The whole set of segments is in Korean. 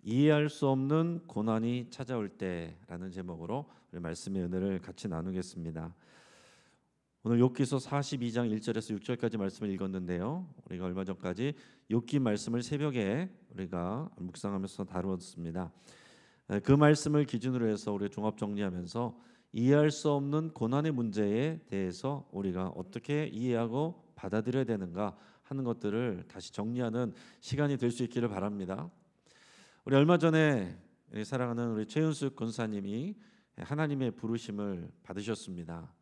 이해할 수 없는 고난이 찾아올 때라는 제목으로 우리 말씀의 은혜를 같이 나누겠습니다. 오늘 욥기서 42장 1절에서 6절까지 말씀을 읽었는데요. 우리가 얼마 전까지 욥기 말씀을 새벽에 우리가 묵상하면서 다루었습니다. 그 말씀을 기준으로 해서 우리 종합 정리하면서 이해할 수 없는 고난의 문제에 대해서 우리가 어떻게 이해하고 받아들여야 되는가 하는 것들을 다시 정리하는 시간이 될 수 있기를 바랍니다. 우리 얼마 전에 사랑하는 우리 최윤숙 권사님이 하나님의 부르심을 받으셨습니다.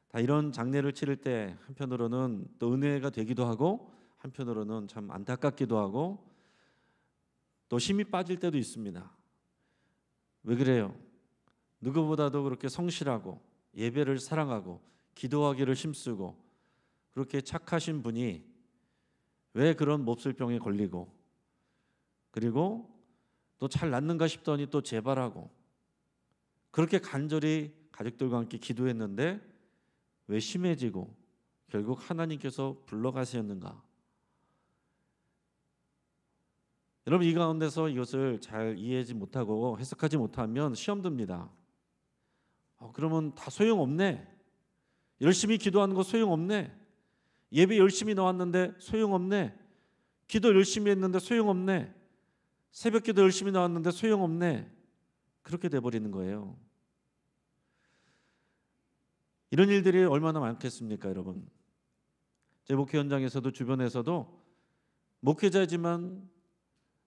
다 이런 장례를 치를 때 한편으로는 또 은혜가 되기도 하고 한편으로는 참 안타깝기도 하고 또 힘이 빠질 때도 있습니다. 왜 그래요? 누구보다도 그렇게 성실하고 예배를 사랑하고 기도하기를 힘쓰고 그렇게 착하신 분이 왜 그런 몹쓸병에 걸리고 그리고 또 잘 낫는가 싶더니 또 재발하고 그렇게 간절히 가족들과 함께 기도했는데 왜 심해지고 결국 하나님께서 불러가셨는가? 여러분 이 가운데서 이것을 잘 이해하지 못하고 해석하지 못하면 시험 듭니다. 그러면 다 소용없네. 열심히 기도하는 거 소용없네. 예배 열심히 나왔는데 소용없네. 기도 열심히 했는데 소용없네. 새벽 기도 열심히 나왔는데 소용없네. 그렇게 돼버리는 거예요. 이런 일들이 얼마나 많겠습니까, 여러분? 제 목회 현장에서도 주변에서도 목회자지만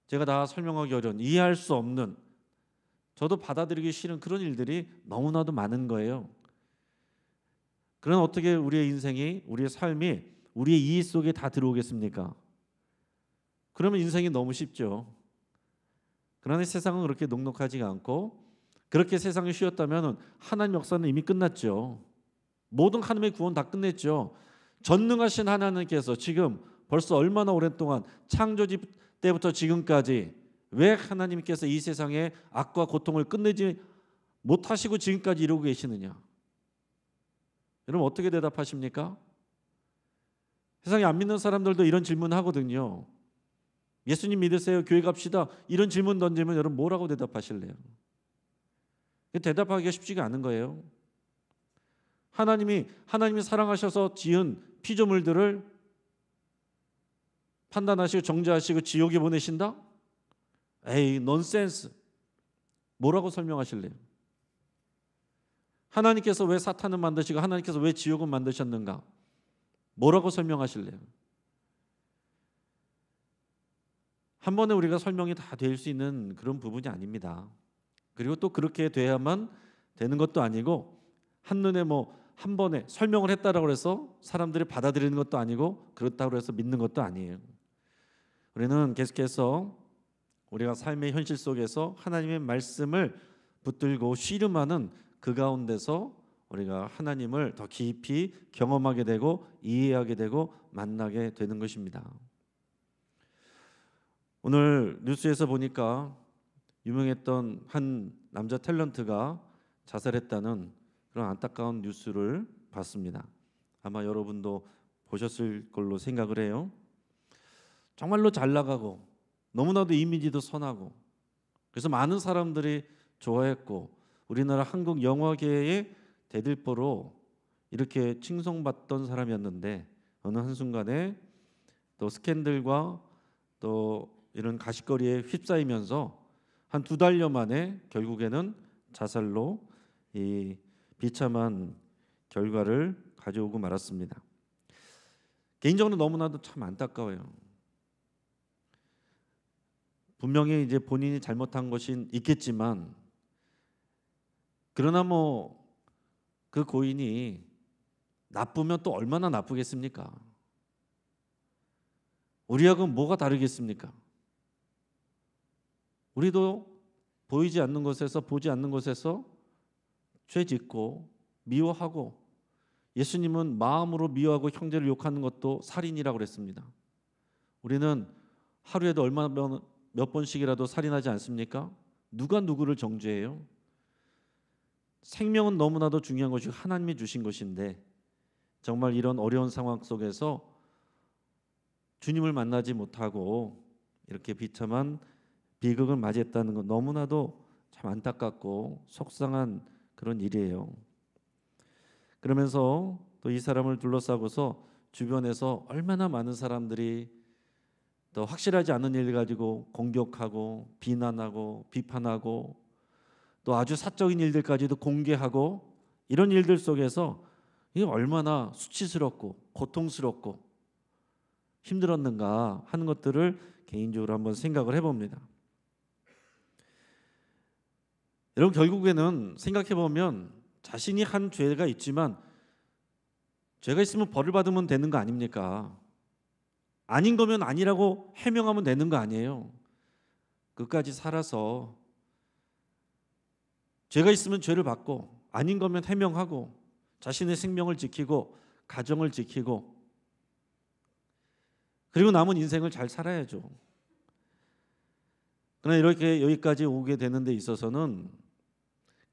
제가 다 설명하기 어려운, 이해할 수 없는, 저도 받아들이기 싫은 그런 일들이 너무나도 많은 거예요. 그럼 어떻게 우리의 인생이, 우리의 삶이 우리의 이해 속에 다 들어오겠습니까? 그러면 인생이 너무 쉽죠. 그러나 세상은 그렇게 녹록하지가 않고 그렇게 세상이 쉬었다면 하나님 역사는 이미 끝났죠. 모든 하나님의 구원 다 끝냈죠. 전능하신 하나님께서 지금 벌써 얼마나 오랫동안 창조지 때부터 지금까지 왜 하나님께서 이 세상의 악과 고통을 끝내지 못하시고 지금까지 이러고 계시느냐? 여러분 어떻게 대답하십니까? 세상에 안 믿는 사람들도 이런 질문 하거든요. 예수님 믿으세요? 교회 갑시다. 이런 질문 던지면 여러분 뭐라고 대답하실래요? 대답하기가 쉽지가 않은 거예요. 하나님이 사랑하셔서 지은 피조물들을 판단하시고 정죄하시고 지옥에 보내신다? 에이, 넌센스. 뭐라고 설명하실래요? 하나님께서 왜 사탄을 만드시고 하나님께서 왜 지옥을 만드셨는가? 뭐라고 설명하실래요? 한 번에 우리가 설명이 다 될 수 있는 그런 부분이 아닙니다. 그리고 또 그렇게 돼야만 되는 것도 아니고 한눈에 한 번에 설명을 했다라고 해서 사람들이 받아들이는 것도 아니고 그렇다고 해서 믿는 것도 아니에요. 우리는 계속해서 우리가 삶의 현실 속에서 하나님의 말씀을 붙들고 씨름하는 그 가운데서 우리가 하나님을 더 깊이 경험하게 되고 이해하게 되고 만나게 되는 것입니다. 오늘 뉴스에서 보니까 유명했던 한 남자 탤런트가 자살했다는 그런 안타까운 뉴스를 봤습니다. 아마 여러분도 보셨을 걸로 생각을 해요. 정말로 잘 나가고 너무나도 이미지도 선하고 그래서 많은 사람들이 좋아했고 우리나라 한국 영화계의 대들보로 이렇게 칭송받던 사람이었는데 어느 한순간에 또 스캔들과 또 이런 가십거리에 휩싸이면서 한 2달여 만에 결국에는 자살로 이 비참한 결과를 가져오고 말았습니다. 개인적으로 너무나도 참 안타까워요. 분명히 이제 본인이 잘못한 것이 있겠지만 그러나 그 고인이 나쁘면 또 얼마나 나쁘겠습니까? 우리하고는 뭐가 다르겠습니까? 우리도 보이지 않는 것에서 보지 않는 것에서 죄 짓고 미워하고 예수님은 마음으로 미워하고 형제를 욕하는 것도 살인이라고 그랬습니다. 우리는 하루에도 몇 번씩이라도 살인하지 않습니까? 누가 누구를 정죄해요? 생명은 너무나도 중요한 것이고 하나님이 주신 것인데 정말 이런 어려운 상황 속에서 주님을 만나지 못하고 이렇게 비참한 비극을 맞이했다는 건 너무나도 참 안타깝고 속상한 그런 일이에요. 그러면서 또 이 사람을 둘러싸고서 주변에서 얼마나 많은 사람들이 또 확실하지 않은 일 가지고 공격하고 비난하고 비판하고 또 아주 사적인 일들까지도 공개하고 이런 일들 속에서 이게 얼마나 수치스럽고 고통스럽고 힘들었는가 하는 것들을 개인적으로 한번 생각을 해봅니다. 여러분, 결국에는 생각해보면 자신이 한 죄가 있지만 죄가 있으면 벌을 받으면 되는 거 아닙니까? 아닌 거면 아니라고 해명하면 되는 거 아니에요? 끝까지 살아서 죄가 있으면 죄를 받고 아닌 거면 해명하고 자신의 생명을 지키고 가정을 지키고 그리고 남은 인생을 잘 살아야죠. 그러나 이렇게 여기까지 오게 되는 데 있어서는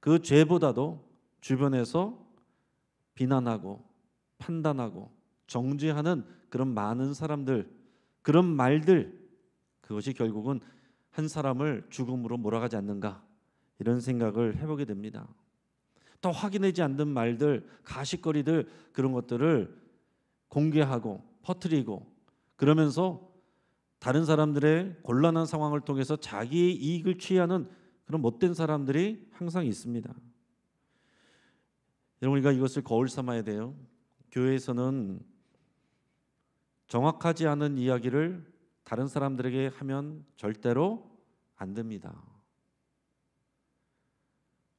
그 죄보다도 주변에서 비난하고 판단하고 정죄하는 그런 많은 사람들, 그런 말들, 그것이 결국은 한 사람을 죽음으로 몰아가지 않는가, 이런 생각을 해보게 됩니다. 또 확인하지 않는 말들, 가십거리들, 그런 것들을 공개하고 퍼뜨리고 그러면서 다른 사람들의 곤란한 상황을 통해서 자기의 이익을 취하는 그런 못된 사람들이 항상 있습니다. 여러분, 우리가 이것을 거울 삼아야 돼요. 교회에서는 정확하지 않은 이야기를 다른 사람들에게 하면 절대로 안 됩니다.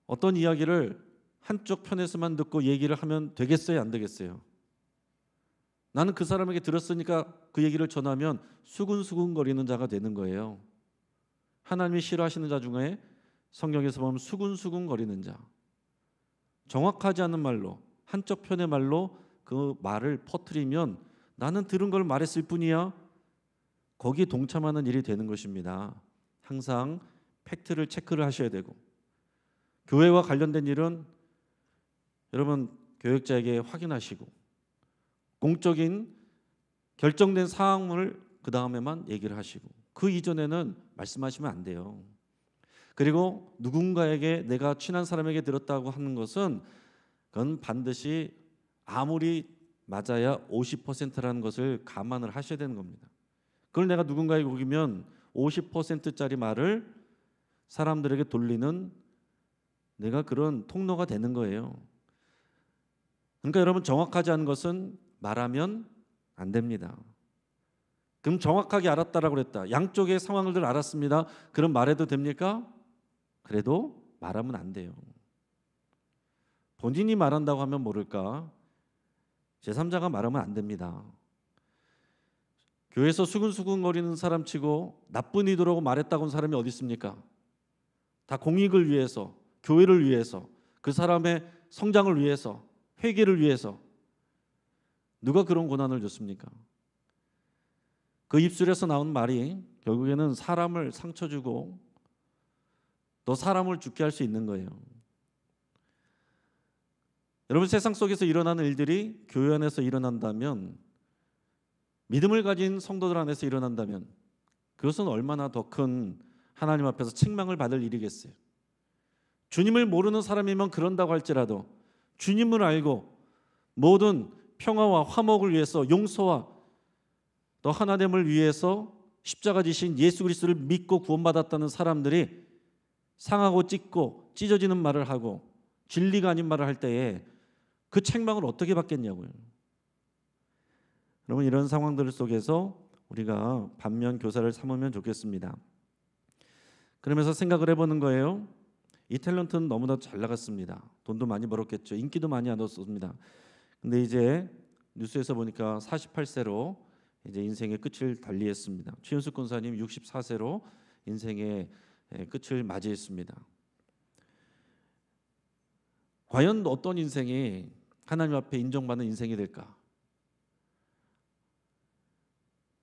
어떤 이야기를 한쪽 편에서만 듣고 얘기를 하면 되겠어요, 안 되겠어요? 나는 그 사람에게 들었으니까 그 얘기를 전하면 수군수군거리는 자가 되는 거예요. 하나님이 싫어하시는 자 중에 성경에서 보면 수군수군거리는 자, 정확하지 않은 말로, 한쪽 편의 말로 그 말을 퍼뜨리면 나는 들은 걸 말했을 뿐이야, 거기에 동참하는 일이 되는 것입니다. 항상 팩트를 체크를 하셔야 되고, 교회와 관련된 일은 여러분 교역자에게 확인하시고, 공적인 결정된 사항을 그 다음에만 얘기를 하시고, 그 이전에는 말씀하시면 안 돼요. 그리고 누군가에게, 내가 친한 사람에게 들었다고 하는 것은 그건 반드시 아무리 맞아야 50%라는 것을 감안을 하셔야 되는 겁니다. 그걸 내가 누군가에게 우기면 50%짜리 말을 사람들에게 돌리는 내가 그런 통로가 되는 거예요. 그러니까 여러분, 정확하지 않은 것은 말하면 안 됩니다. 그럼 정확하게 알았다라고 그랬다, 양쪽의 상황을 알았습니다, 그럼 말해도 됩니까? 그래도 말하면 안 돼요. 본인이 말한다고 하면 모를까, 제3자가 말하면 안 됩니다. 교회에서 수근수근거리는 사람 치고 나쁜 의도라고 말했다고 하는 사람이 어디 있습니까? 다 공익을 위해서, 교회를 위해서, 그 사람의 성장을 위해서, 회개를 위해서. 누가 그런 고난을 줬습니까? 그 입술에서 나온 말이 결국에는 사람을 상처 주고 또 사람을 죽게 할 수 있는 거예요. 여러분, 세상 속에서 일어나는 일들이 교회 안에서 일어난다면, 믿음을 가진 성도들 안에서 일어난다면 그것은 얼마나 더 큰 하나님 앞에서 책망을 받을 일이겠어요. 주님을 모르는 사람이면 그런다고 할지라도 주님을 알고 모든 평화와 화목을 위해서, 용서와 또 하나님을 위해서 십자가 지신 예수 그리스도를 믿고 구원받았다는 사람들이 상하고 찢고 찢어지는 말을 하고 진리가 아닌 말을 할 때에 그 책망을 어떻게 받겠냐고요. 여러분, 이런 상황들 속에서 우리가 반면 교사를 삼으면 좋겠습니다. 그러면서 생각을 해보는 거예요. 이 탤런트는 너무나 잘 나갔습니다. 돈도 많이 벌었겠죠. 인기도 많이 얻었습니다. 근데 이제 뉴스에서 보니까 48세로 이제 인생의 끝을 달리했습니다. 최윤숙 권사님 64세로 인생의 끝을 맞이했습니다. 과연 어떤 인생이 하나님 앞에 인정받는 인생이 될까?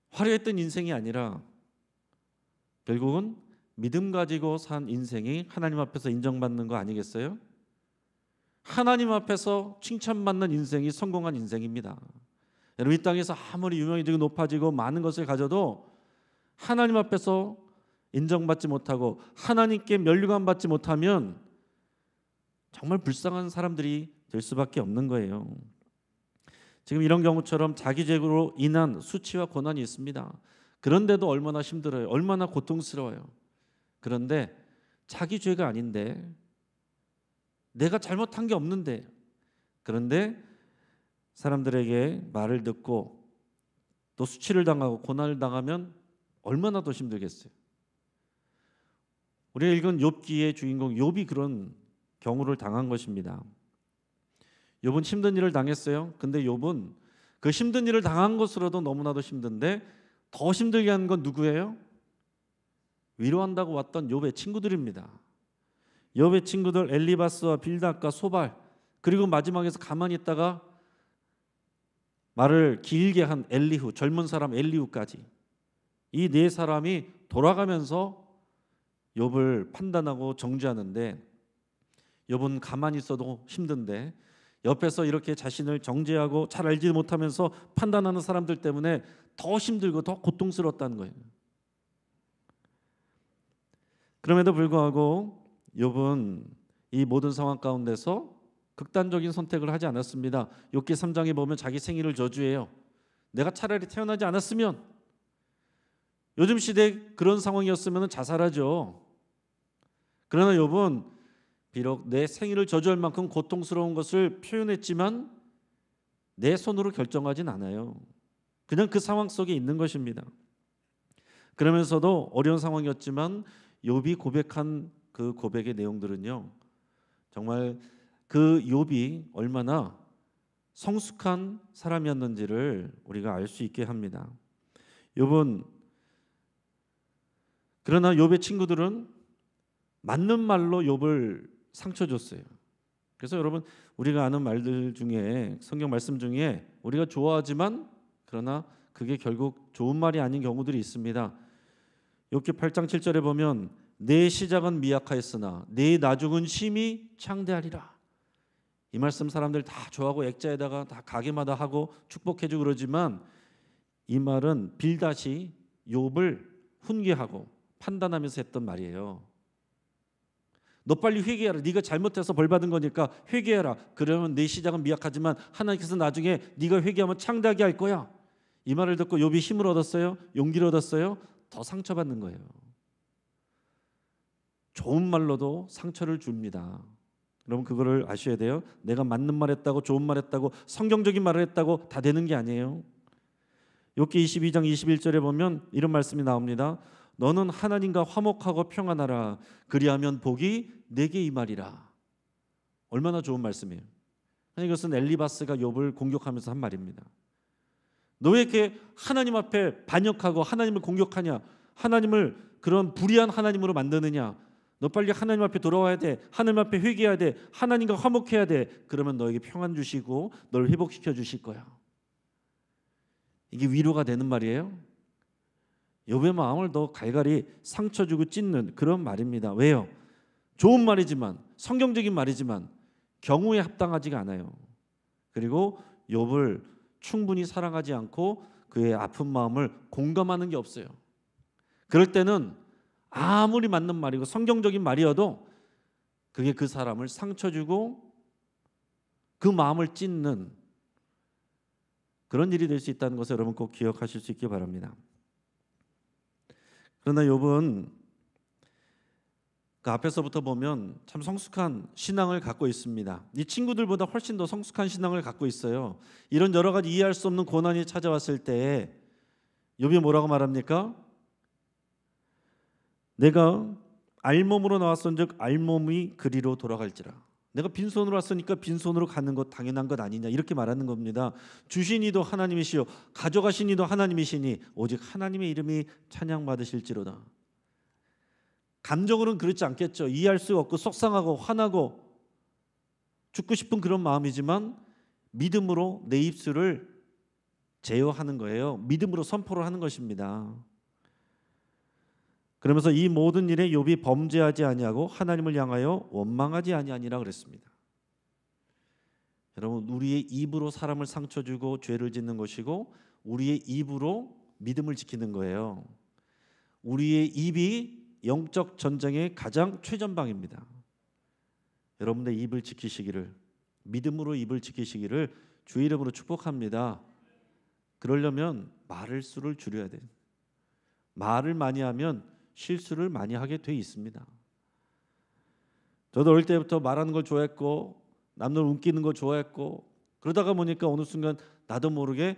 화려했던 인생이 아니라 결국은 믿음 가지고 산 인생이 하나님 앞에서 인정받는 거 아니겠어요? 하나님 앞에서 칭찬받는 인생이 성공한 인생입니다. 여러분, 이 땅에서 아무리 유명해지고 높아지고 많은 것을 가져도 하나님 앞에서 인정받지 못하고 하나님께 면류관 받지 못하면 정말 불쌍한 사람들이 될 수밖에 없는 거예요. 지금 이런 경우처럼 자기죄로 인한 수치와 고난이 있습니다. 그런데도 얼마나 힘들어요. 얼마나 고통스러워요. 그런데 자기 죄가 아닌데, 내가 잘못한 게 없는데, 그런데 사람들에게 말을 듣고 또 수치를 당하고 고난을 당하면 얼마나 더 힘들겠어요. 우리가 읽은 욥기의 주인공 욥이 그런 경우를 당한 것입니다. 욥은 힘든 일을 당했어요. 근데 욥은 그 힘든 일을 당한 것으로도 너무나도 힘든데 더 힘들게 하는 건 누구예요? 위로한다고 왔던 욥의 친구들입니다. 욥의 친구들 엘리바스와 빌닷과 소발, 그리고 마지막에서 가만히 있다가 말을 길게 한 엘리후, 젊은 사람 엘리후까지, 이 네 사람이 돌아가면서 욥을 판단하고 정죄하는데, 욥은 가만히 있어도 힘든데 옆에서 이렇게 자신을 정죄하고 잘 알지 못하면서 판단하는 사람들 때문에 더 힘들고 더 고통스러웠다는 거예요. 그럼에도 불구하고 욥은 이 모든 상황 가운데서 극단적인 선택을 하지 않았습니다. 욥기 3장에 보면 자기 생일을 저주해요. 내가 차라리 태어나지 않았으면, 요즘 시대에 그런 상황이었으면 자살하죠. 그러나 욥은 비록 내 생일을 저주할 만큼 고통스러운 것을 표현했지만 내 손으로 결정하진 않아요. 그냥 그 상황 속에 있는 것입니다. 그러면서도 어려운 상황이었지만 욥이 고백한 그 고백의 내용들은요, 정말 그 욥이 얼마나 성숙한 사람이었는지를 우리가 알 수 있게 합니다. 욥은, 그러나 욥의 친구들은 맞는 말로 욥을 상처 줬어요. 그래서 여러분, 우리가 아는 말들 중에, 성경 말씀 중에 우리가 좋아하지만 그러나 그게 결국 좋은 말이 아닌 경우들이 있습니다. 욥기 8장 7절에 보면 내 시작은 미약하였으나 내 나중은 심히 창대하리라. 이 말씀 사람들 다 좋아하고 액자에다가 다 가게마다 하고 축복해주고 그러지만, 이 말은 빌닷이 욥을 훈계하고 판단하면서 했던 말이에요. 너 빨리 회개해라. 네가 잘못해서 벌 받은 거니까 회개해라. 그러면 내 시작은 미약하지만 하나님께서 나중에 네가 회개하면 창대하게 할 거야. 이 말을 듣고 욥이 힘을 얻었어요? 용기를 얻었어요? 더 상처받는 거예요. 좋은 말로도 상처를 줍니다. 여러분, 그거를 아셔야 돼요. 내가 맞는 말 했다고, 좋은 말 했다고, 성경적인 말을 했다고 다 되는 게 아니에요. 욥기 22장 21절에 보면 이런 말씀이 나옵니다. 너는 하나님과 화목하고 평안하라. 그리하면 복이 내게 임하리라. 얼마나 좋은 말씀이에요. 이것은 엘리바스가 욥을 공격하면서 한 말입니다. 너 왜 이렇게 하나님 앞에 반역하고 하나님을 공격하냐? 하나님을 그런 불의한 하나님으로 만드느냐? 너 빨리 하나님 앞에 돌아와야 돼. 하나님 앞에 회개해야 돼. 하나님과 화목해야 돼. 그러면 너에게 평안 주시고 너를 회복시켜 주실 거야. 이게 위로가 되는 말이에요. 욥의 마음을 더 갈갈이 상처 주고 찢는 그런 말입니다. 왜요? 좋은 말이지만, 성경적인 말이지만 경우에 합당하지가 않아요. 그리고 욥을 충분히 사랑하지 않고 그의 아픈 마음을 공감하는 게 없어요. 그럴 때는 아무리 맞는 말이고 성경적인 말이어도 그게 그 사람을 상처 주고 그 마음을 찢는 그런 일이 될 수 있다는 것을 여러분 꼭 기억하실 수 있기 바랍니다. 그러나 욥은 그 앞에서부터 보면 참 성숙한 신앙을 갖고 있습니다. 이 친구들보다 훨씬 더 성숙한 신앙을 갖고 있어요. 이런 여러 가지 이해할 수 없는 고난이 찾아왔을 때 욥이 뭐라고 말합니까? 내가 알몸으로 나왔은즉 알몸이 그리로 돌아갈지라. 내가 빈손으로 왔으니까 빈손으로 가는 것 당연한 것 아니냐, 이렇게 말하는 겁니다. 주신 이도 하나님이시요 가져가신 이도 하나님이시니 오직 하나님의 이름이 찬양받으실지로다. 감정으로는 그렇지 않겠죠. 이해할 수 없고 속상하고 화나고 죽고 싶은 그런 마음이지만 믿음으로 내 입술을 제어하는 거예요. 믿음으로 선포를 하는 것입니다. 그러면서 이 모든 일에 욥이 범죄하지 아니하고 하나님을 향하여 원망하지 아니하니라 그랬습니다. 여러분, 우리의 입으로 사람을 상처 주고 죄를 짓는 것이고 우리의 입으로 믿음을 지키는 거예요. 우리의 입이 영적 전쟁의 가장 최전방입니다. 여러분의 입을 지키시기를, 믿음으로 입을 지키시기를 주의 이름으로 축복합니다. 그러려면 말을 수를 줄여야 돼요. 말을 많이 하면 실수를 많이 하게 돼 있습니다. 저도 어릴 때부터 말하는 걸 좋아했고 남들 웃기는 거 좋아했고, 그러다가 보니까 어느 순간 나도 모르게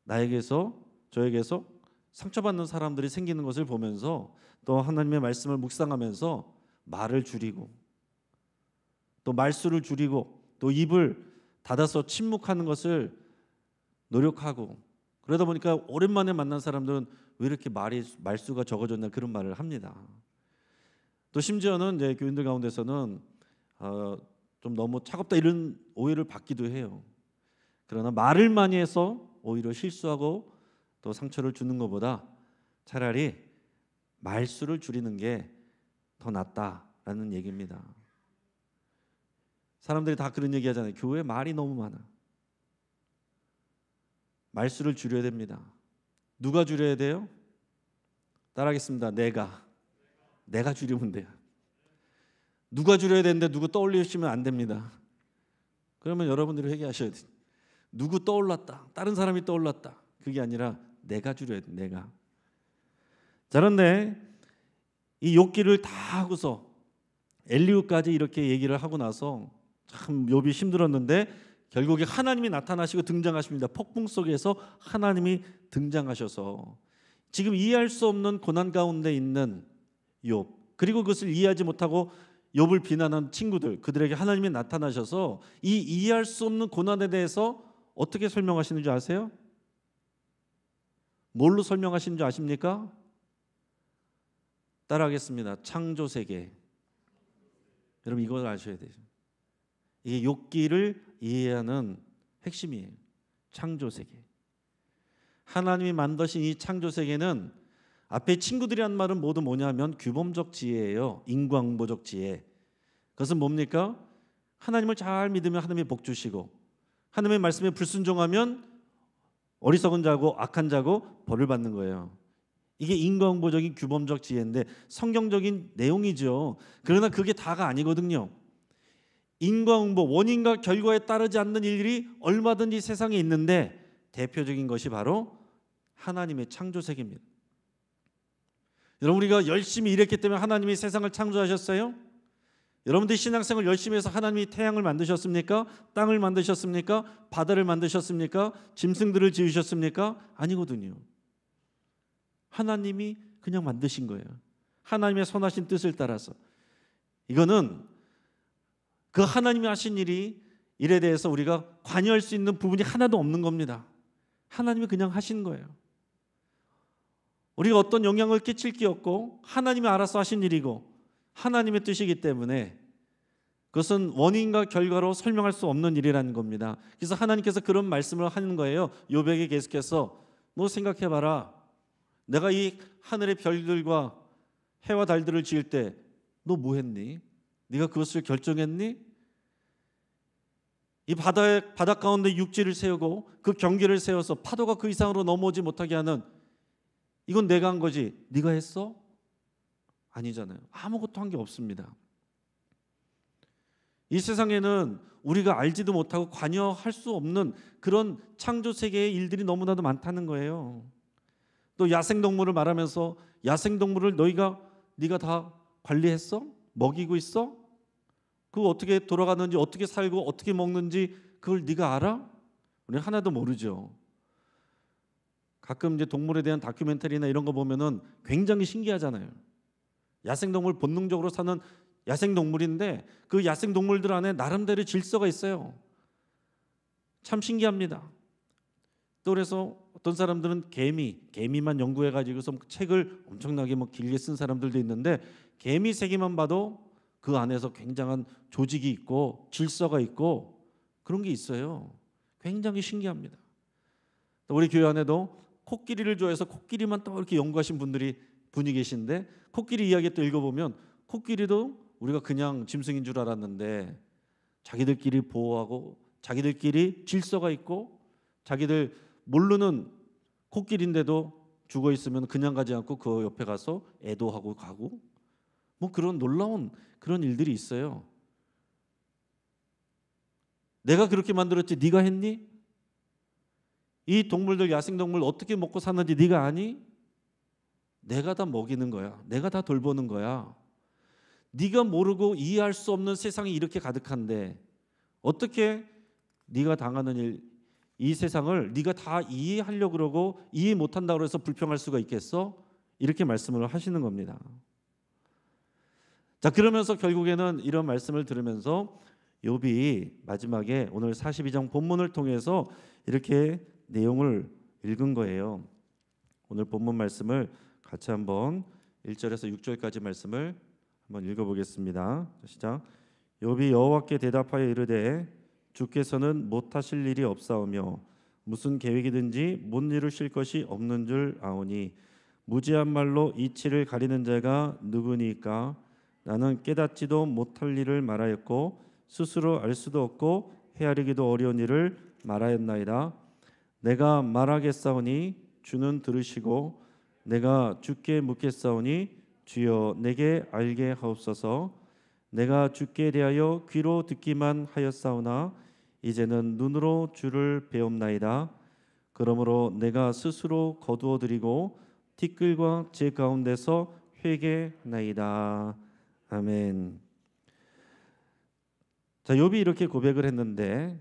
나에게서, 저에게서 상처받는 사람들이 생기는 것을 보면서 또 하나님의 말씀을 묵상하면서 말을 줄이고 또 말수를 줄이고 또 입을 닫아서 침묵하는 것을 노력하고, 그러다 보니까 오랜만에 만난 사람들은 왜 이렇게 말수가 적어졌나 그런 말을 합니다. 또 심지어는 이제 교인들 가운데서는 좀 너무 차갑다 이런 오해를 받기도 해요. 그러나 말을 많이 해서 오히려 실수하고 또 상처를 주는 것보다 차라리 말수를 줄이는 게 더 낫다라는 얘기입니다. 사람들이 다 그런 얘기 하잖아요. 교회에 말이 너무 많아. 말수를 줄여야 됩니다. 누가 줄여야 돼요? 따라하겠습니다. 내가 줄이면 돼요. 누가 줄여야 되는데 누구 떠올리시면 안 됩니다. 그러면 여러분들이 회개하셔야 돼요. 누구 떠올랐다, 다른 사람이 떠올랐다, 그게 아니라 내가 줄여야 돼. 내가. 자, 그런데 이 욥기를 다 하고서 엘리후까지 이렇게 얘기를 하고 나서 참 욥이 힘들었는데 결국에 하나님이 나타나시고 등장하십니다. 폭풍 속에서 하나님이 등장하셔서 지금 이해할 수 없는 고난 가운데 있는 욥, 그리고 그것을 이해하지 못하고 욥을 비난한 친구들, 그들에게 하나님이 나타나셔서 이 이해할 수 없는 고난에 대해서 어떻게 설명하시는 줄 아세요? 뭘로 설명하시는 줄 아십니까? 따라하겠습니다. 창조세계. 여러분 이걸 아셔야 돼요. 이게 욥기를 이해하는 핵심이에요. 창조세계. 하나님이 만드신 이 창조세계는 앞에 친구들이 한 말은 모두 뭐냐면 규범적 지혜예요. 인과응보적 지혜. 그것은 뭡니까? 하나님을 잘 믿으면 하나님이 복 주시고, 하나님의 말씀에 불순종하면 어리석은 자고 악한 자고 벌을 받는 거예요. 이게 인과응보적인 규범적 지혜인데 성경적인 내용이죠. 그러나 그게 다가 아니거든요. 인과응보, 원인과 결과에 따르지 않는 일들이 얼마든지 세상에 있는데 대표적인 것이 바로 하나님의 창조세계입니다. 여러분, 우리가 열심히 일했기 때문에 하나님이 세상을 창조하셨어요? 여러분들이 신앙생활 열심히 해서 하나님이 태양을 만드셨습니까? 땅을 만드셨습니까? 바다를 만드셨습니까? 짐승들을 지으셨습니까? 아니거든요. 하나님이 그냥 만드신 거예요. 하나님의 선하신 뜻을 따라서. 이거는 그 하나님이 하신 일에 대해서 우리가 관여할 수 있는 부분이 하나도 없는 겁니다. 하나님이 그냥 하신 거예요. 우리가 어떤 영향을 끼칠 게 없고 하나님이 알아서 하신 일이고 하나님의 뜻이기 때문에 그것은 원인과 결과로 설명할 수 없는 일이라는 겁니다. 그래서 하나님께서 그런 말씀을 하는 거예요. 욥에게 계속해서 너 생각해봐라. 내가 이 하늘의 별들과 해와 달들을 지을 때 너 뭐 했니? 네가 그것을 결정했니? 이 바다 가운데 육지를 세우고 그 경계를 세워서 파도가 그 이상으로 넘어오지 못하게 하는, 이건 내가 한 거지 네가 했어? 아니잖아요. 아무것도 한 게 없습니다. 이 세상에는 우리가 알지도 못하고 관여할 수 없는 그런 창조세계의 일들이 너무나도 많다는 거예요. 또 야생동물을 말하면서 야생동물을 네가 다 관리했어? 먹이고 있어? 그거 어떻게 돌아가는지, 어떻게 살고 어떻게 먹는지 그걸 네가 알아? 우리는 하나도 모르죠. 가끔 이제 동물에 대한 다큐멘터리나 이런 거 보면은 굉장히 신기하잖아요. 야생동물 본능적으로 사는 야생동물인데 그 야생동물들 안에 나름대로 질서가 있어요. 참 신기합니다. 또 그래서 어떤 사람들은 개미만 연구해가지고서 책을 엄청나게 길게 쓴 사람들도 있는데 개미 세계만 봐도 그 안에서 굉장한 조직이 있고 질서가 있고 그런 게 있어요. 굉장히 신기합니다. 또 우리 교회 안에도 코끼리를 좋아해서 코끼리만 또 이렇게 연구하신 분이 계신데 코끼리 이야기 또 읽어보면 코끼리도 우리가 그냥 짐승인 줄 알았는데 자기들끼리 보호하고 자기들끼리 질서가 있고 자기들 모르는 코끼리인데도 죽어 있으면 그냥 가지 않고 그 옆에 가서 애도하고 가고 뭐 그런 놀라운 그런 일들이 있어요. 내가 그렇게 만들었지 네가 했니? 이 동물들 야생동물 어떻게 먹고 사는지 네가 아니? 내가 다 먹이는 거야. 내가 다 돌보는 거야. 네가 모르고 이해할 수 없는 세상이 이렇게 가득한데 어떻게 네가 당하는 일, 이 세상을 네가 다 이해하려고 그러고 이해 못한다고 해서 불평할 수가 있겠어? 이렇게 말씀을 하시는 겁니다. 자, 그러면서 결국에는 이런 말씀을 들으면서 욥이 마지막에 오늘 42장 본문을 통해서 이렇게 내용을 읽은 거예요. 오늘 본문 말씀을 같이 한번 1절에서 6절까지 말씀을 한번 읽어보겠습니다. 시작. 욥이 여호와께 대답하여 이르되 주께서는 못하실 일이 없사오며 무슨 계획이든지 못 이루실 것이 없는 줄 아오니 무지한 말로 이치를 가리는 자가 누구니까? 나는 깨닫지도 못할 일을 말하였고 스스로 알 수도 없고 헤아리기도 어려운 일을 말하였나이다. 내가 말하겠사오니 주는 들으시고 내가 주께 묻겠사오니 주여 내게 알게 하옵소서. 내가 주께 대하여 귀로 듣기만 하였사오나 이제는 눈으로 주를 배움나이다. 그러므로 내가 스스로 거두어 드리고 티끌과 제 가운데서 회개나이다. 아멘. 자, 욥이 이렇게 고백을 했는데,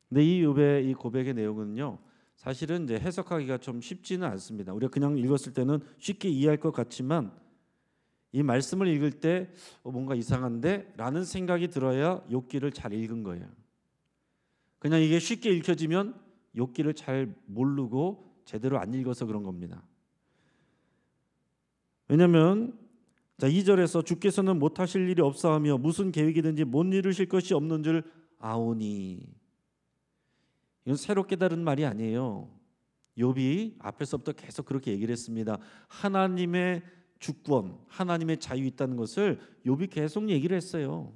근데 이 욥의 이 고백의 내용은요, 사실은 이제 해석하기가 좀 쉽지는 않습니다. 우리가 그냥 읽었을 때는 쉽게 이해할 것 같지만 이 말씀을 읽을 때 뭔가 이상한데 라는 생각이 들어야 욥기를 잘 읽은 거예요. 그냥 이게 쉽게 읽혀지면 욥기를 잘 모르고 제대로 안 읽어서 그런 겁니다. 왜냐하면 자, 2절에서 주께서는 못하실 일이 없사하며 무슨 계획이든지 못 이루실 것이 없는 줄 아오니, 이건 새로 깨달은 말이 아니에요. 욥이 앞에서부터 계속 그렇게 얘기를 했습니다. 하나님의 주권, 하나님의 자유 있다는 것을 욥이 계속 얘기를 했어요.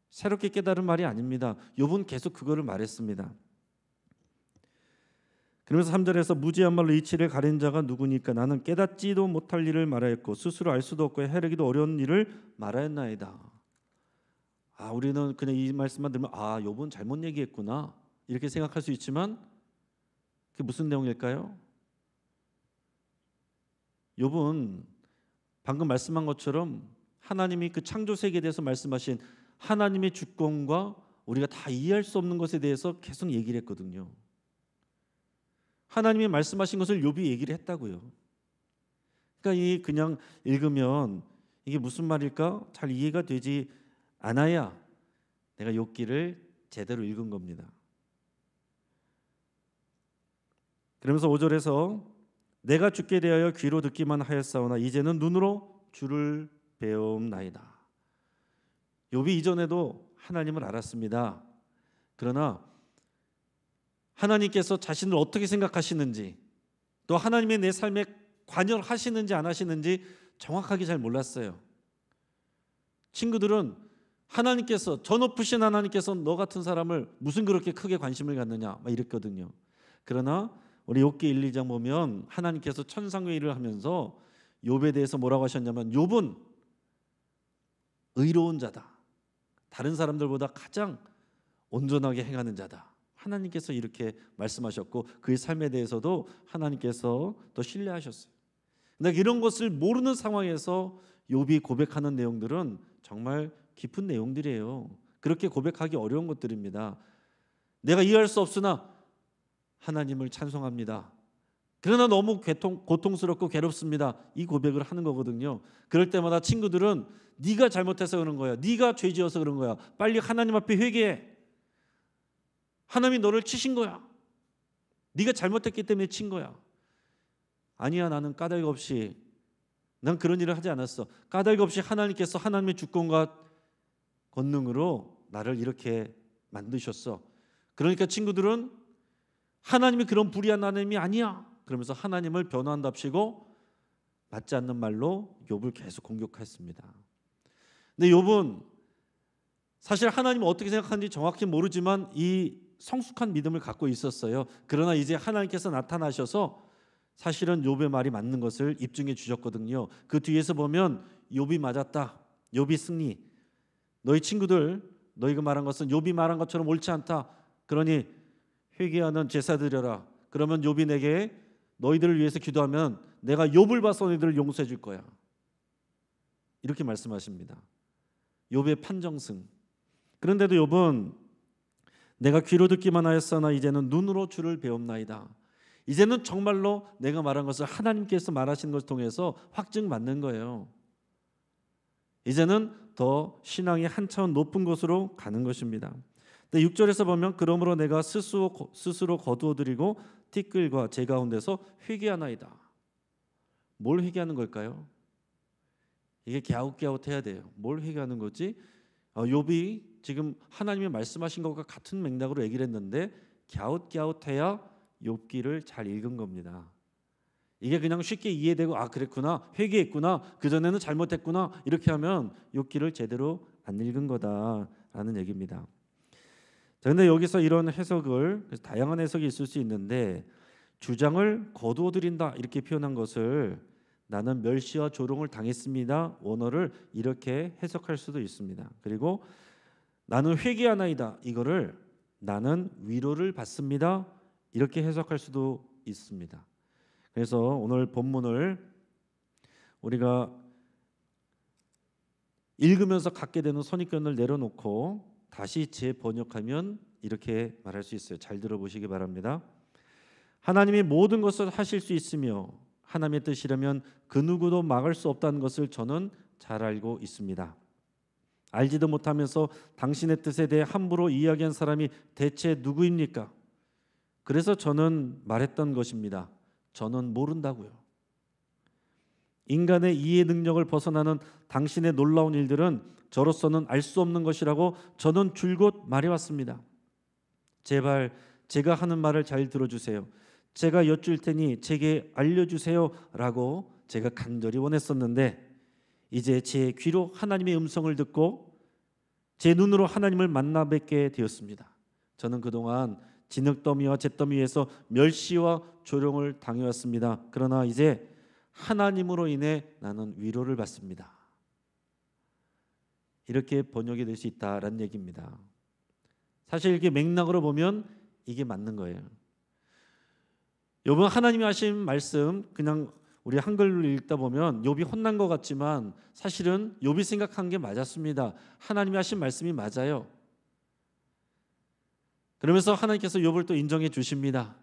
새롭게 깨달은 말이 아닙니다. 욥은 계속 그거를 말했습니다. 그러면서 3절에서 무지한 말로 이치를 가린 자가 누구니까? 나는 깨닫지도 못할 일을 말하였고 스스로 알 수도 없고 헤아리기도 어려운 일을 말하였나이다. 우리는 그냥 이 말씀만 들으면 욥은 잘못 얘기했구나 이렇게 생각할 수 있지만 그게 무슨 내용일까요? 욥은 방금 말씀한 것처럼 하나님이 그 창조 세계에 대해서 말씀하신 하나님의 주권과 우리가 다 이해할 수 없는 것에 대해서 계속 얘기를 했거든요. 하나님이 말씀하신 것을 욥이 얘기를 했다고요. 그러니까 이 그냥 읽으면 이게 무슨 말일까 잘 이해가 되지 않아야 내가 욥기를 제대로 읽은 겁니다. 그러면서 5절에서 내가 주께 대하여 귀로 듣기만 하였사오나 이제는 눈으로 주를 배움나이다. 욥이 이전에도 하나님을 알았습니다. 그러나 하나님께서 자신을 어떻게 생각하시는지 또 하나님의 내 삶에 관여를 하시는지 안 하시는지 정확하게 잘 몰랐어요. 친구들은 하나님께서 저 높으신 하나님께서 너 같은 사람을 무슨 그렇게 크게 관심을 갖느냐 막 이랬거든요. 그러나 우리 욥기 1, 2장 보면 하나님께서 천상회의를 하면서 욥에 대해서 뭐라고 하셨냐면 욥은 의로운 자다. 다른 사람들보다 가장 온전하게 행하는 자다. 하나님께서 이렇게 말씀하셨고 그의 삶에 대해서도 하나님께서 더 신뢰하셨어요. 근데 이런 것을 모르는 상황에서 욥이 고백하는 내용들은 정말 깊은 내용들이에요. 그렇게 고백하기 어려운 것들입니다. 내가 이해할 수 없으나 하나님을 찬송합니다. 그러나 너무 고통스럽고 괴롭습니다. 이 고백을 하는 거거든요. 그럴 때마다 친구들은 네가 잘못해서 그런 거야. 네가 죄지어서 그런 거야. 빨리 하나님 앞에 회개해. 하나님이 너를 치신 거야. 네가 잘못했기 때문에 친 거야. 아니야, 나는 까닭 없이 난 그런 일을 하지 않았어. 까닭 없이 하나님께서 하나님의 주권과 권능으로 나를 이렇게 만드셨어. 그러니까 친구들은 하나님이 그런 불의한 하나님이 아니야. 그러면서 하나님을 변호한답시고 맞지 않는 말로 욥을 계속 공격했습니다. 근데 욥은 사실 하나님을 어떻게 생각하는지 정확히 모르지만 이 성숙한 믿음을 갖고 있었어요. 그러나 이제 하나님께서 나타나셔서 사실은 욥의 말이 맞는 것을 입증해 주셨거든요. 그 뒤에서 보면 욥이 맞았다, 욥이 승리, 너희 친구들 너희가 말한 것은 욥이 말한 것처럼 옳지 않다, 그러니 회개하는 제사 드려라. 그러면 욥이 내게 너희들을 위해서 기도하면 내가 욥을 봐서 너희들을 용서해 줄 거야, 이렇게 말씀하십니다. 욥의 판정승. 그런데도 욥은 내가 귀로 듣기만 하였으나 이제는 눈으로 주를 배움나이다. 이제는 정말로 내가 말한 것을 하나님께서 말하신 것을 통해서 확증받는 거예요. 이제는 더 신앙이 한 차원 높은 곳으로 가는 것입니다. 6절에서 보면 그러므로 내가 스스로 거두어드리고 티끌과 제 가운데서 회개하나이다. 뭘 회개하는 걸까요? 이게 갸웃갸웃해야 돼요. 뭘 회개하는 거지? 욥이 지금 하나님이 말씀하신 것과 같은 맥락으로 얘기를 했는데 갸웃갸웃해야 욥기를 잘 읽은 겁니다. 이게 그냥 쉽게 이해되고 그랬구나, 회개했구나, 그전에는 잘못했구나, 이렇게 하면 욥기를 제대로 안 읽은 거다라는 얘기입니다. 그런데 여기서 이런 해석을, 다양한 해석이 있을 수 있는데 주장을 거두어 드린다 이렇게 표현한 것을 나는 멸시와 조롱을 당했습니다, 원어를 이렇게 해석할 수도 있습니다. 그리고 나는 회개하나이다, 이거를 나는 위로를 받습니다, 이렇게 해석할 수도 있습니다. 그래서 오늘 본문을 우리가 읽으면서 갖게 되는 선입견을 내려놓고 다시 재번역하면 이렇게 말할 수 있어요. 잘 들어보시기 바랍니다. 하나님이 모든 것을 하실 수 있으며 하나님의 뜻이라면 그 누구도 막을 수 없다는 것을 저는 잘 알고 있습니다. 알지도 못하면서 당신의 뜻에 대해 함부로 이야기한 사람이 대체 누구입니까? 그래서 저는 말했던 것입니다. 저는 모른다고요. 인간의 이해 능력을 벗어나는 당신의 놀라운 일들은 저로서는 알 수 없는 것이라고 저는 줄곧 말해왔습니다. 제발 제가 하는 말을 잘 들어주세요. 제가 여쭐 테니 제게 알려주세요 라고 제가 간절히 원했었는데 이제 제 귀로 하나님의 음성을 듣고 제 눈으로 하나님을 만나 뵙게 되었습니다. 저는 그동안 진흙더미와 잿더미에서 멸시와 조롱을 당해왔습니다. 그러나 이제 하나님으로 인해 나는 위로를 받습니다. 이렇게 번역이 될 수 있다라는 얘기입니다. 사실 이렇게 맥락으로 보면 이게 맞는 거예요. 욥은 하나님이 하신 말씀, 그냥 우리 한글로 읽다 보면 욥이 혼난 것 같지만 사실은 욥이 생각한 게 맞았습니다. 하나님이 하신 말씀이 맞아요. 그러면서 하나님께서 욥을 또 인정해 주십니다.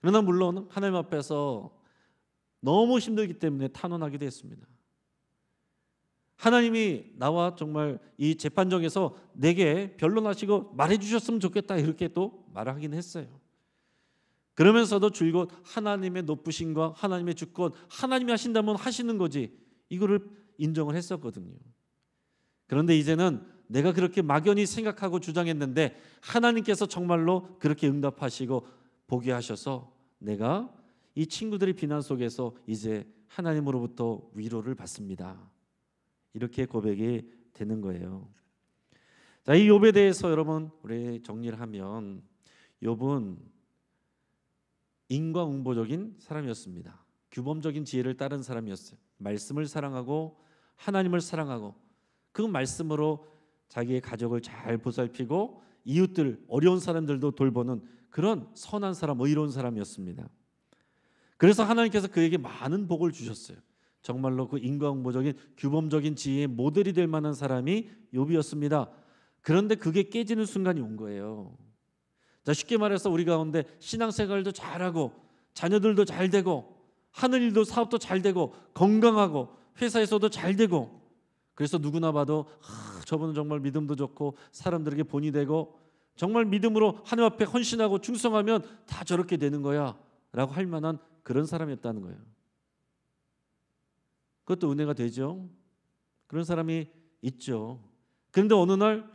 그러나 물론 하나님 앞에서 너무 힘들기 때문에 탄원하기도 했습니다. 하나님이 나와 정말 이 재판정에서 내게 변론하시고 말해 주셨으면 좋겠다, 이렇게 또 말하긴 했어요. 그러면서도 줄곧 하나님의 높으심과 하나님의 주권, 하나님이 하신다면 하시는 거지, 이거를 인정을 했었거든요. 그런데 이제는 내가 그렇게 막연히 생각하고 주장했는데 하나님께서 정말로 그렇게 응답하시고 보게 하셔서 내가 이 친구들의 비난 속에서 이제 하나님으로부터 위로를 받습니다. 이렇게 고백이 되는 거예요. 자, 이 욥에 대해서 여러분 우리 정리를 하면 욥은 인과응보적인 사람이었습니다. 규범적인 지혜를 따른 사람이었어요. 말씀을 사랑하고 하나님을 사랑하고 그 말씀으로 자기의 가족을 잘 보살피고 이웃들, 어려운 사람들도 돌보는 그런 선한 사람, 의로운 사람이었습니다. 그래서 하나님께서 그에게 많은 복을 주셨어요. 정말로 그 인과응보적인 규범적인 지혜의 모델이 될 만한 사람이 욥이었습니다. 그런데 그게 깨지는 순간이 온 거예요. 자, 쉽게 말해서 우리 가운데 신앙생활도 잘하고 자녀들도 잘 되고 하늘일도 사업도 잘 되고 건강하고 회사에서도 잘 되고 그래서 누구나 봐도 저분은 정말 믿음도 좋고 사람들에게 본이 되고 정말 믿음으로 하나님 앞에 헌신하고 충성하면 다 저렇게 되는 거야 라고 할 만한 그런 사람이었다는 거예요. 그것도 은혜가 되죠. 그런 사람이 있죠. 그런데 어느 날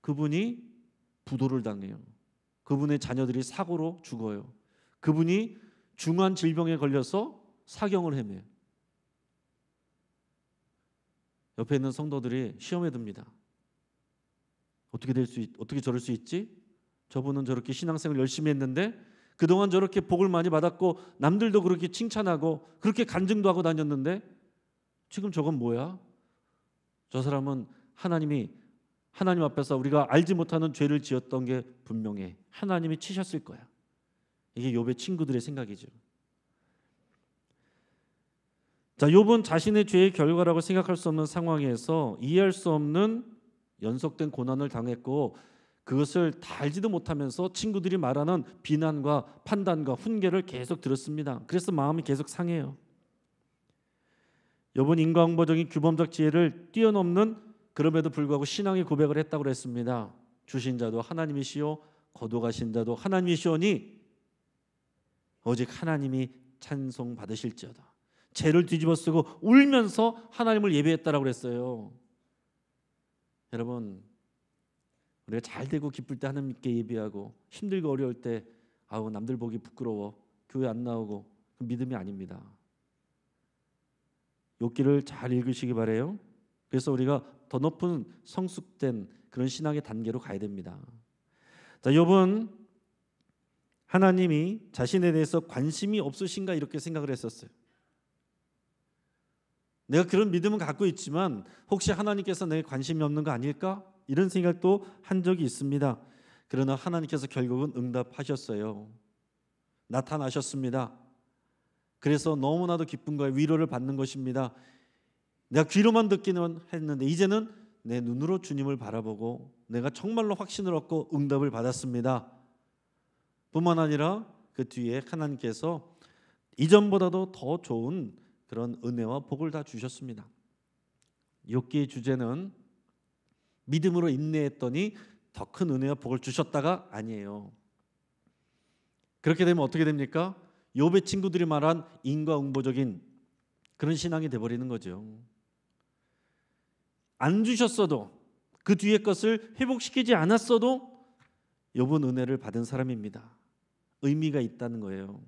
그분이 부도를 당해요. 그분의 자녀들이 사고로 죽어요. 그분이 중한 질병에 걸려서 사경을 헤매요. 옆에 있는 성도들이 시험에 듭니다. 어떻게 저럴 수 있지? 저분은 저렇게 신앙생활 열심히 했는데 그동안 저렇게 복을 많이 받았고 남들도 그렇게 칭찬하고 그렇게 간증도 하고 다녔는데 지금 저건 뭐야? 저 사람은 하나님 앞에서 우리가 알지 못하는 죄를 지었던 게 분명해. 하나님이 치셨을 거야. 이게 욥의 친구들의 생각이죠. 자, 욥은 자신의 죄의 결과라고 생각할 수 없는 상황에서 이해할 수 없는 연속된 고난을 당했고 그것을 다 알지도 못하면서 친구들이 말하는 비난과 판단과 훈계를 계속 들었습니다. 그래서 마음이 계속 상해요. 욥은 인과응보적인 규범적 지혜를 뛰어넘는 그럼에도 불구하고 신앙의 고백을 했다고 그랬습니다. 주신 자도 하나님이시오 거두가신 자도 하나님이시오니 오직 하나님이 찬송 받으실지어다. 죄를 뒤집어쓰고 울면서 하나님을 예배했다라고 그랬어요. 여러분, 우리가 잘 되고 기쁠 때 하나님께 예배하고 힘들고 어려울 때 아우 남들 보기 부끄러워 교회 안 나오고 믿음이 아닙니다. 욥기를 잘 읽으시기 바래요. 그래서 우리가 더 높은 성숙된 그런 신앙의 단계로 가야 됩니다. 자, 욥은 하나님이 자신에 대해서 관심이 없으신가 이렇게 생각을 했었어요. 내가 그런 믿음은 갖고 있지만 혹시 하나님께서 내게 관심이 없는 거 아닐까? 이런 생각도 한 적이 있습니다. 그러나 하나님께서 결국은 응답하셨어요. 나타나셨습니다. 그래서 너무나도 기쁜 거예요. 위로를 받는 것입니다. 내가 귀로만 듣기는 했는데 이제는 내 눈으로 주님을 바라보고 내가 정말로 확신을 얻고 응답을 받았습니다. 뿐만 아니라 그 뒤에 하나님께서 이전보다도 더 좋은 그런 은혜와 복을 다 주셨습니다. 욥기의 주제는 믿음으로 인내했더니 더 큰 은혜와 복을 주셨다가 아니에요. 그렇게 되면 어떻게 됩니까? 욥의 친구들이 말한 인과응보적인 그런 신앙이 돼버리는 거죠. 안 주셨어도 그 뒤의 것을 회복시키지 않았어도 욥은 은혜를 받은 사람입니다. 의미가 있다는 거예요.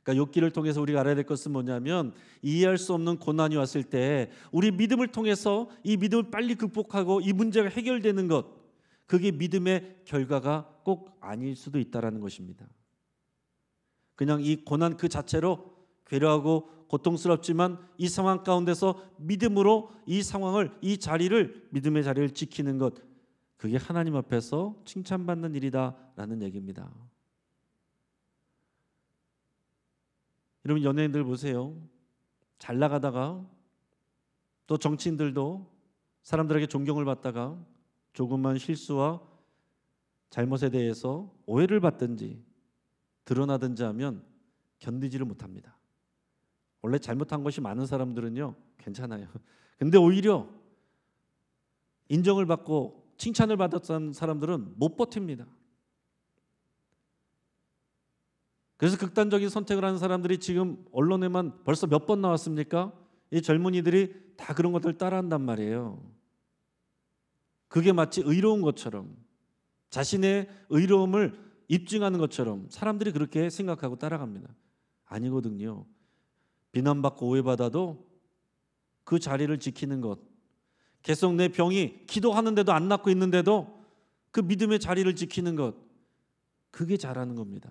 그러니까 욥기를 통해서 우리가 알아야 될 것은 뭐냐면 이해할 수 없는 고난이 왔을 때 우리 믿음을 통해서 이 믿음을 빨리 극복하고 이 문제가 해결되는 것, 그게 믿음의 결과가 꼭 아닐 수도 있다는 것입니다. 그냥 이 고난 그 자체로 괴로워하고 고통스럽지만 이 상황 가운데서 믿음으로 이 상황을, 이 자리를, 믿음의 자리를 지키는 것, 그게 하나님 앞에서 칭찬받는 일이다라는 얘기입니다. 여러분, 연예인들 보세요. 잘 나가다가 또 정치인들도 사람들에게 존경을 받다가 조금만 실수와 잘못에 대해서 오해를 받든지 드러나든지 하면 견디지를 못합니다. 원래 잘못한 것이 많은 사람들은요 괜찮아요. 근데 오히려 인정을 받고 칭찬을 받았던 사람들은 못 버팁니다. 그래서 극단적인 선택을 하는 사람들이 지금 언론에만 벌써 몇 번 나왔습니까? 이 젊은이들이 다 그런 것들 따라한단 말이에요. 그게 마치 의로운 것처럼, 자신의 의로움을 입증하는 것처럼 사람들이 그렇게 생각하고 따라갑니다. 아니거든요. 비난받고 오해받아도 그 자리를 지키는 것, 계속 내 병이 기도하는데도 안 낫고 있는데도 그 믿음의 자리를 지키는 것, 그게 잘하는 겁니다.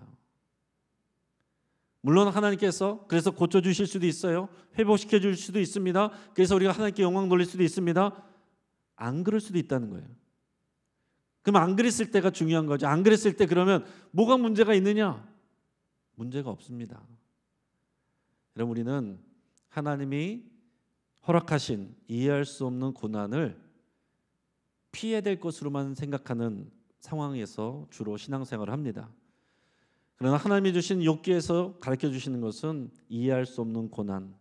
물론 하나님께서 그래서 고쳐주실 수도 있어요. 회복시켜 줄 수도 있습니다. 그래서 우리가 하나님께 영광 돌릴 수도 있습니다. 안 그럴 수도 있다는 거예요. 그럼 안 그랬을 때가 중요한 거죠. 안 그랬을 때 그러면 뭐가 문제가 있느냐? 문제가 없습니다. 여러분, 우리는 하나님이 허락하신 이해할 수 없는 고난을 피해야 될 것으로만 생각하는 상황에서 주로 신앙생활을 합니다. 그러나 하나님이 주신 욥기에서 가르쳐 주시는 것은 이해할 수 없는 고난,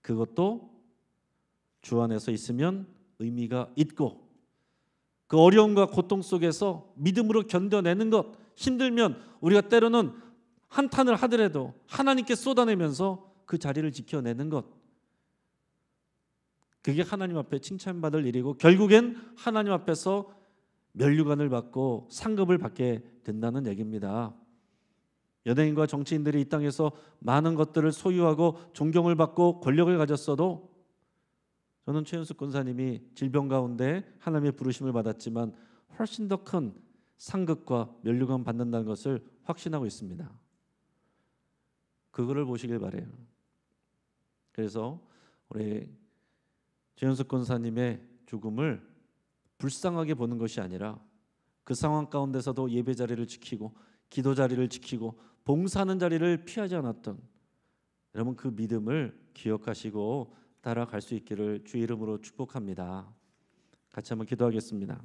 그것도 주 안에서 있으면 의미가 있고 그 어려움과 고통 속에서 믿음으로 견뎌내는 것, 힘들면 우리가 때로는 한탄을 하더라도 하나님께 쏟아내면서 그 자리를 지켜내는 것, 그게 하나님 앞에 칭찬받을 일이고 결국엔 하나님 앞에서 면류관을 받고 상급을 받게 된다는 얘기입니다. 연예인과 정치인들이 이 땅에서 많은 것들을 소유하고 존경을 받고 권력을 가졌어도 저는 최윤숙 권사님이 질병 가운데 하나님의 부르심을 받았지만 훨씬 더 큰 상급과 면류관 받는다는 것을 확신하고 있습니다. 그거를 보시길 바래요. 그래서 우리 최현석 권사님의 죽음을 불쌍하게 보는 것이 아니라 그 상황 가운데서도 예배 자리를 지키고 기도 자리를 지키고 봉사하는 자리를 피하지 않았던 여러분 그 믿음을 기억하시고 따라갈 수 있기를 주의 이름으로 축복합니다. 같이 한번 기도하겠습니다.